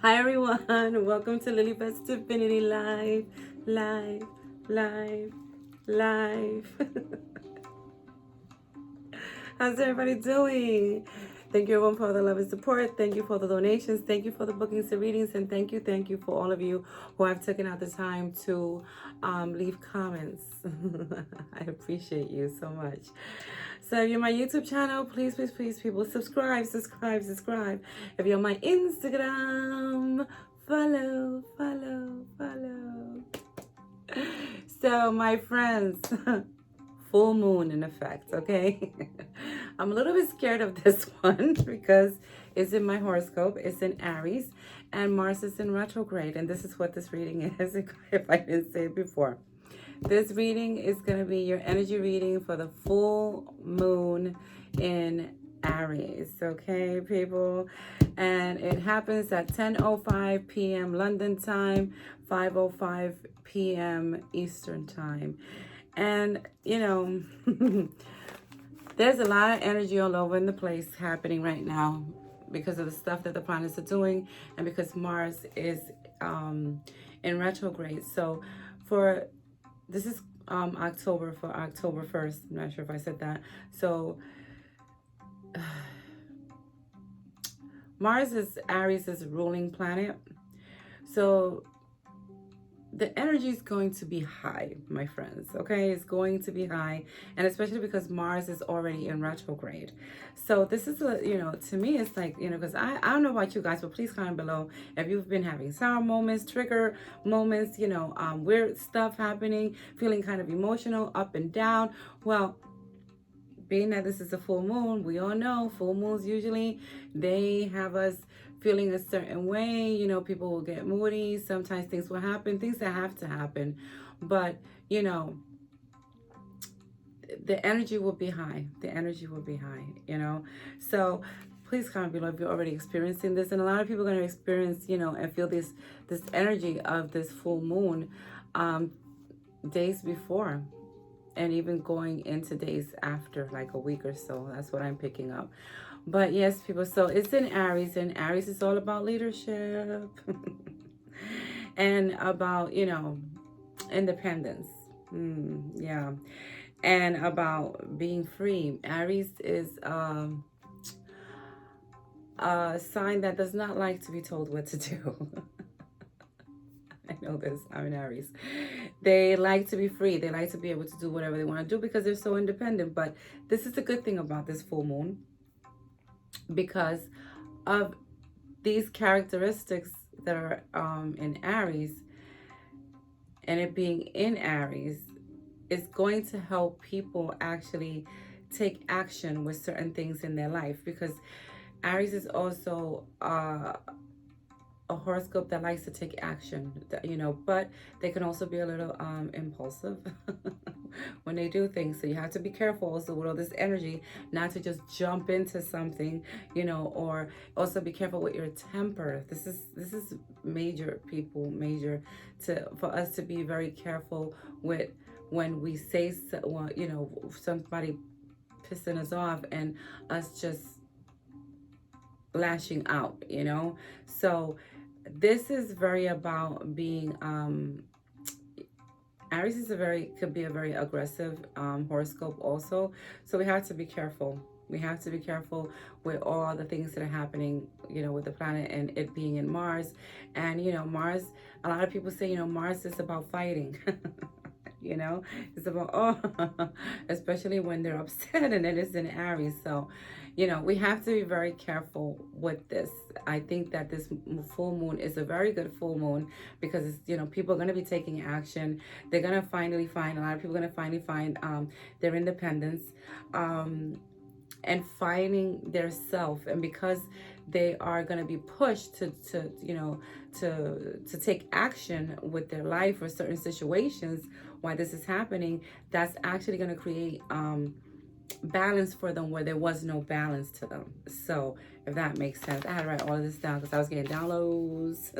Hi everyone, welcome to Lily Best Divinity Live, live, live, live. How's everybody doing? Thank you everyone for all the love and support. Thank you for the donations. Thank you for the bookings and readings. And thank you for all of you who have taken out the time to leave comments. I appreciate you so much. So if you're my YouTube channel, please, please, please, people, subscribe, subscribe, subscribe. If you're on my Instagram, follow, follow, follow. So my friends, full moon in effect, okay? I'm a little bit scared of this one because it's in my horoscope. It's in Aries and Mars is in retrograde. And this is what this reading is, if I didn't say it before. This reading is going to be your energy reading for the full moon in Aries, okay, people? And it happens at 10:05 p.m. London time, 5:05 p.m. Eastern time. And, you know, there's a lot of energy all over in the place happening right now because of the stuff that the planets are doing and because Mars is in retrograde. So for this is October for October 1st. I'm not sure if I said that. So Mars is Aries' ruling planet. So the energy is going to be high, my friends, okay? It's going to be high, and especially because Mars is already in retrograde. So this is, to me, it's like, because I don't know about you guys, but please comment below if you've been having sour moments, trigger moments, weird stuff happening, feeling kind of emotional, up and down. Well, being that this is a full moon, we all know full moons usually, they have us feeling a certain way. People will get moody. Sometimes things will happen, things that have to happen. But, the energy will be high. The energy will be high. So please comment below if you're already experiencing this. And a lot of people are going to experience, and feel this energy of this full moon days before. And even going into days after, like a week or so. That's what I'm picking up. But yes, people, so it's in Aries, and Aries is all about leadership and about, independence. Yeah. And about being free. Aries is a sign that does not like to be told what to do. I know this. I'm an Aries. They like to be free. They like to be able to do whatever they want to do because they're so independent. But this is the good thing about this full moon, because of these characteristics that are in Aries, and it being in Aries is going to help people actually take action with certain things in their life, because Aries is also a horoscope that likes to take action, but they can also be a little impulsive when they do things. So you have to be careful also with all this energy, not to just jump into something, or also be careful with your temper. This is major, people, major, for us to be very careful with when we say, somebody pissing us off and us just lashing out, So this is very about being Aries is could be a very aggressive horoscope also. So we have to be careful. We have to be careful with all the things that are happening, with the planet and it being in Mars. And, Mars, a lot of people say, Mars is about fighting. It's about, especially when they're upset, and it is in Aries. So, we have to be very careful with this. I think that this full moon is a very good full moon because, people are going to be taking action. They're going to finally find, a lot of people are going to finally find their independence and finding their self. And because they are going to be pushed to take action with their life or certain situations, why this is happening, that's actually going to create balance for them where there was no balance to them. So if that makes sense, I had to write all of this down because I was getting downloads.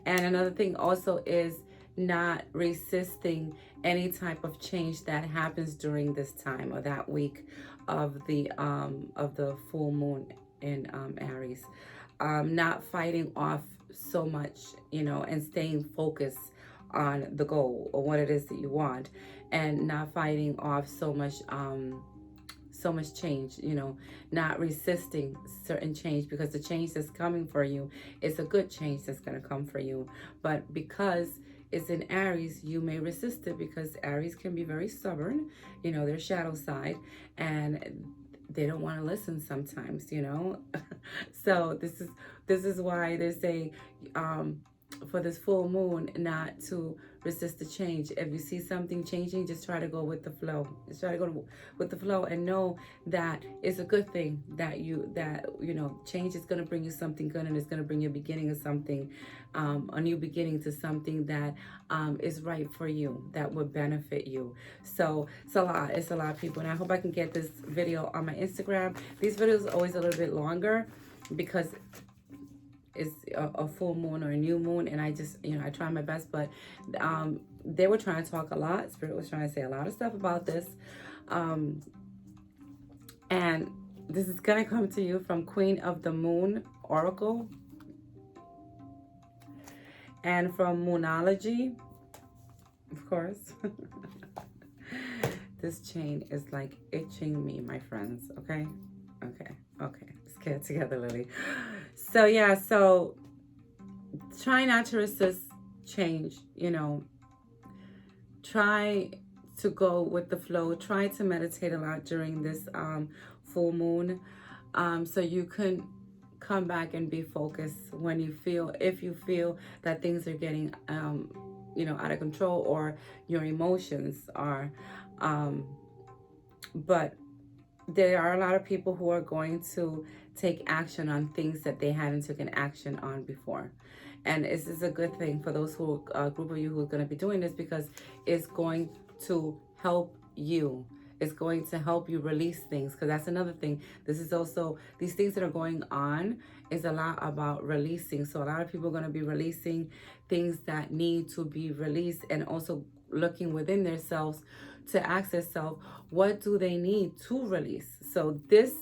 And another thing also is not resisting any type of change that happens during this time or that week of the full moon in Aries. Not fighting off so much, you know, and staying focused on the goal or what it is that you want, and not fighting off so much change, you know, not resisting certain change, because the change that's coming for you is a good change that's going to come for you. But because it's in Aries, you may resist it, because Aries can be very stubborn, you know, their shadow side, and they don't want to listen sometimes, you know. So this is why they say, for this full moon, not to resist the change. If you see something changing, just try to go with the flow. Just try to go with the flow, and know that it's a good thing, that you know, change is going to bring you something good, and it's going to bring you a beginning of something, a new beginning to something that is right for you, that would benefit you. So it's a lot of people, and I hope I can get this video on my Instagram. These videos are always a little bit longer, because it's a full moon or a new moon, and I just, you know, I try my best. But they were trying to talk a lot. Spirit was trying to say a lot of stuff about this, and this is gonna come to you from Queen of the Moon Oracle, and from Moonology, of course. This chain is like itching me, my friends. Okay. Let's get it together, Lily. So yeah, so try not to resist change, you know. Try to go with the flow. Try to meditate a lot during this full moon, so you can come back and be focused when you feel, if you feel that things are getting you know, out of control, or your emotions are, but there are a lot of people who are going to take action on things that they hadn't taken action on before. And this is a good thing for those who, a group of you who are going to be doing this, because it's going to help you. It's going to help you release things, because that's another thing. This is also, these things that are going on is a lot about releasing. So a lot of people are going to be releasing things that need to be released, and also looking within themselves to ask themselves, what do they need to release? So this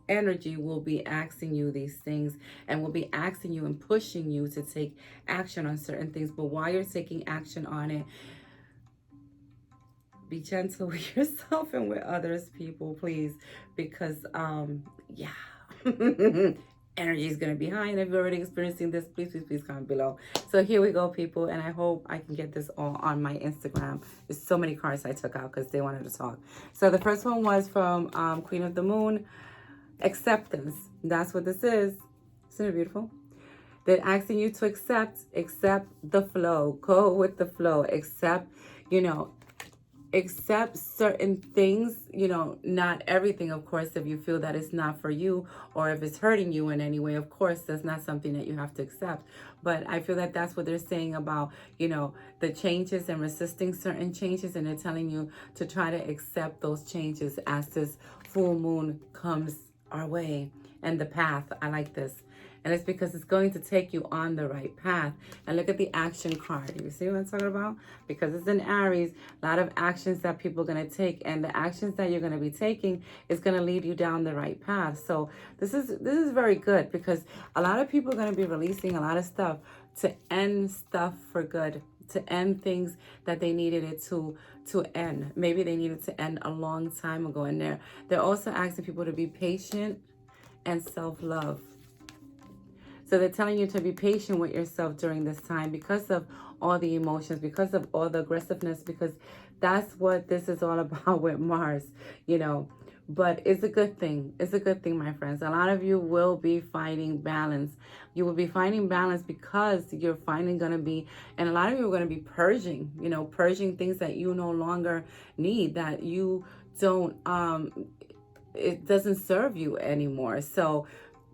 energy will be asking you these things, and will be asking you and pushing you to take action on certain things. But while you're taking action on it, be gentle with yourself and with others, people, please, because yeah. Energy is going to be high, and if you're already experiencing this, please comment below. So here we go, people, and I hope I can get this all on my Instagram. There's so many cards I took out because they wanted to talk. So the first one was from Queen of the Moon, acceptance. That's what this is. Isn't it beautiful? They're asking you to accept the flow. Go with the flow. Accept, you know, accept certain things, you know, not everything, of course. If you feel that it's not for you, or if it's hurting you in any way, of course, that's not something that you have to accept. But I feel that that's what they're saying about, you know, the changes and resisting certain changes, and they're telling you to try to accept those changes as this full moon comes our way, and the path. I like this. And it's because it's going to take you on the right path. And look at the action card. You see what I'm talking about? Because it's in Aries, a lot of actions that people are going to take. And the actions that you're going to be taking is going to lead you down the right path. So this is very good, because a lot of people are going to be releasing a lot of stuff to end stuff for good, to end things that they needed it to end. Maybe they needed to end a long time ago. And they're also asking people to be patient and self-love. So they're telling you to be patient with yourself during this time, because of all the emotions, because of all the aggressiveness, because that's what this is all about with Mars, you know. But it's a good thing. It's a good thing, my friends. A lot of you will be finding balance. You will be finding balance because you're finally going to be, and a lot of you are going to be purging, you know, purging things that you no longer need, that you don't, it doesn't serve you anymore. So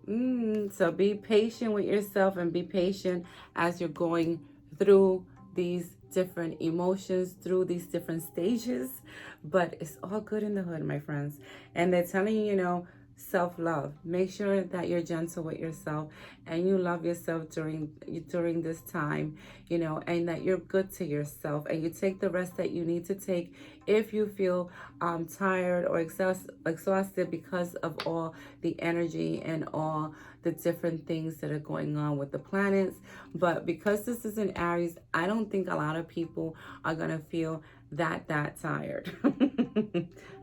be patient with yourself, and be patient as you're going through these different emotions, through these different stages. But it's all good in the hood, my friends. And they're telling you, you know, self-love. Make sure that you're gentle with yourself and you love yourself during this time, you know, and that you're good to yourself and you take the rest that you need to take if you feel tired or exhausted because of all the energy and all the different things that are going on with the planets. But because this is in Aries, I don't think a lot of people are gonna feel that tired.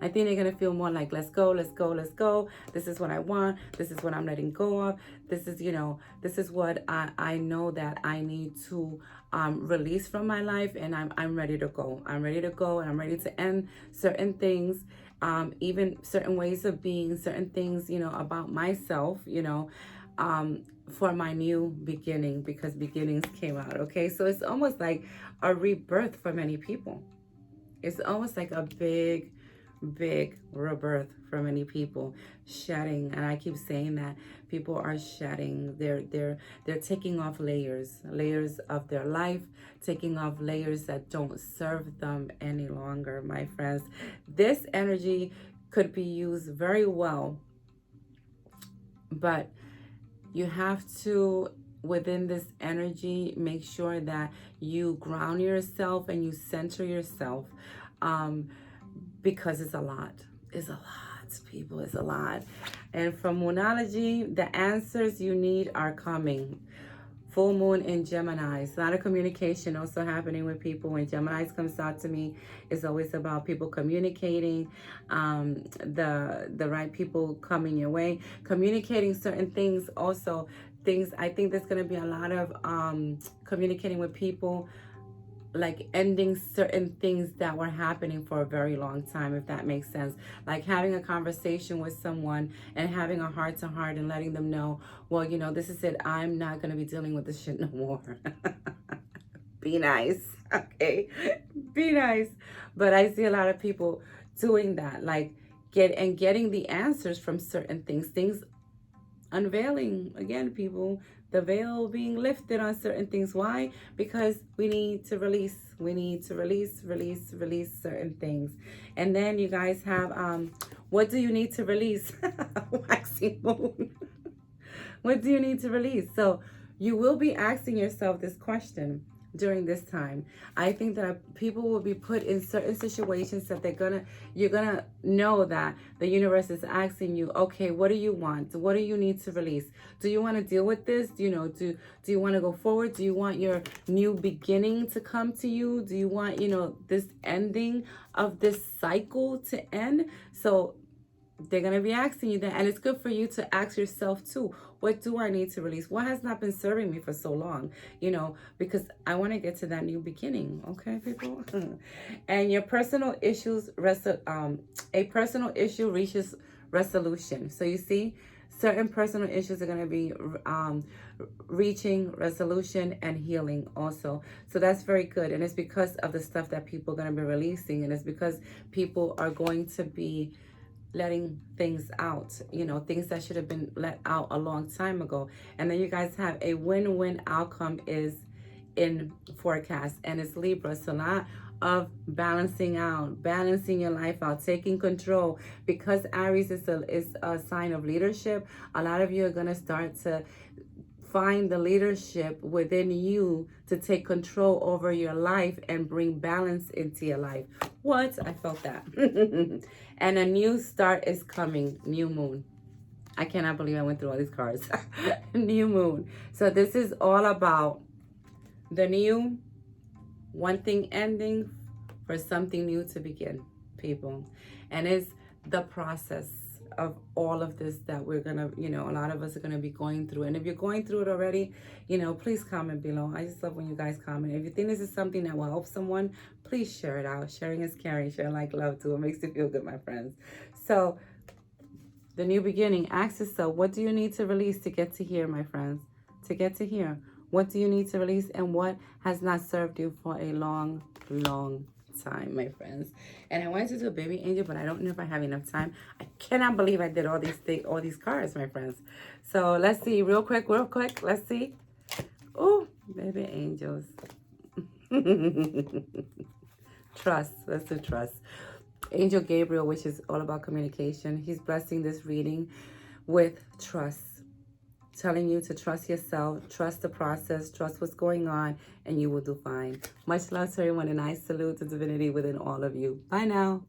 I think they're gonna feel more like, let's go, let's go, let's go. This is what I want. This is what I'm letting go of. This is, you know, this is what I know that I need to release from my life, and I'm ready to go. I'm ready to go, and I'm ready to end certain things, even certain ways of being, certain things, you know, about myself, you know, for my new beginning, because beginnings came out. Okay, so it's almost like a rebirth for many people. It's almost like a big rebirth for many people, shedding. And I keep saying that people are shedding. They're taking off layers of their life, taking off layers that don't serve them any longer, my friends. This energy could be used very well, but you have to, within this energy, make sure that you ground yourself and you center yourself, because it's a lot. It's a lot, people. It's a lot. And from Moonology, the answers you need are coming. Full moon in Gemini. A lot of communication also happening with people. When Gemini comes out to me, it's always about people communicating, the right people coming your way, communicating certain things. Also, things, I think there's going to be a lot of communicating with people, like ending certain things that were happening for a very long time, if that makes sense. Like having a conversation with someone and having a heart to heart and letting them know, well, you know, this is it. I'm not going to be dealing with this shit no more. Be nice. Okay. Be nice. But I see a lot of people doing that, like getting the answers from certain things unveiling again, people, the veil being lifted on certain things. Why? Because we need to release. We need to release certain things. And then you guys have what do you need to release? Waxing moon. What do you need to release? So you will be asking yourself this question during this time. I think that people will be put in certain situations that you're gonna know that the universe is asking you, okay, what do you want? What do you need to release? Do you want to deal with this? Do you want to go forward? Do you want your new beginning to come to you? Do you want, this ending of this cycle to end? So they're going to be asking you that. And it's good for you to ask yourself too, what do I need to release? What has not been serving me for so long? Because I want to get to that new beginning. Okay, people? And your personal issues, a personal issue reaches resolution. So you see, certain personal issues are going to be reaching resolution and healing also. So that's very good. And it's because of the stuff that people are going to be releasing. And it's because people are going to be letting things out, things that should have been let out a long time ago. And then you guys have a win-win outcome is in forecast, and it's Libra. So a lot of balancing your life out, taking control, because Aries is a sign of leadership. A lot of you are going to start to find the leadership within you to take control over your life and bring balance into your life. What? I felt that. And a new start is coming. New moon. I cannot believe I went through all these cards. New moon. So this is all about the new, one thing ending for something new to begin, people. And it's the process of all of this that we're gonna, a lot of us are gonna be going through. And if you're going through it already, please comment below. I just love when you guys comment. If you think this is something that will help someone, please share it out. Sharing is caring. Share like love too. It makes you feel good, my friends. So the new beginning, ask yourself, what do you need to release to get to here, my friends? To get to here, what do you need to release, and what has not served you for a long time, my friends? And I wanted to do a baby angel, but I don't know if I have enough time. I cannot believe I did all these cards, my friends. So let's see, real quick. Let's see. Oh, baby angels. Trust. Let's do trust. Angel Gabriel, which is all about communication. He's blessing this reading with trust, telling you to trust yourself, trust the process, trust what's going on, and you will do fine. Much love to everyone, and I salute the divinity within all of you. Bye now.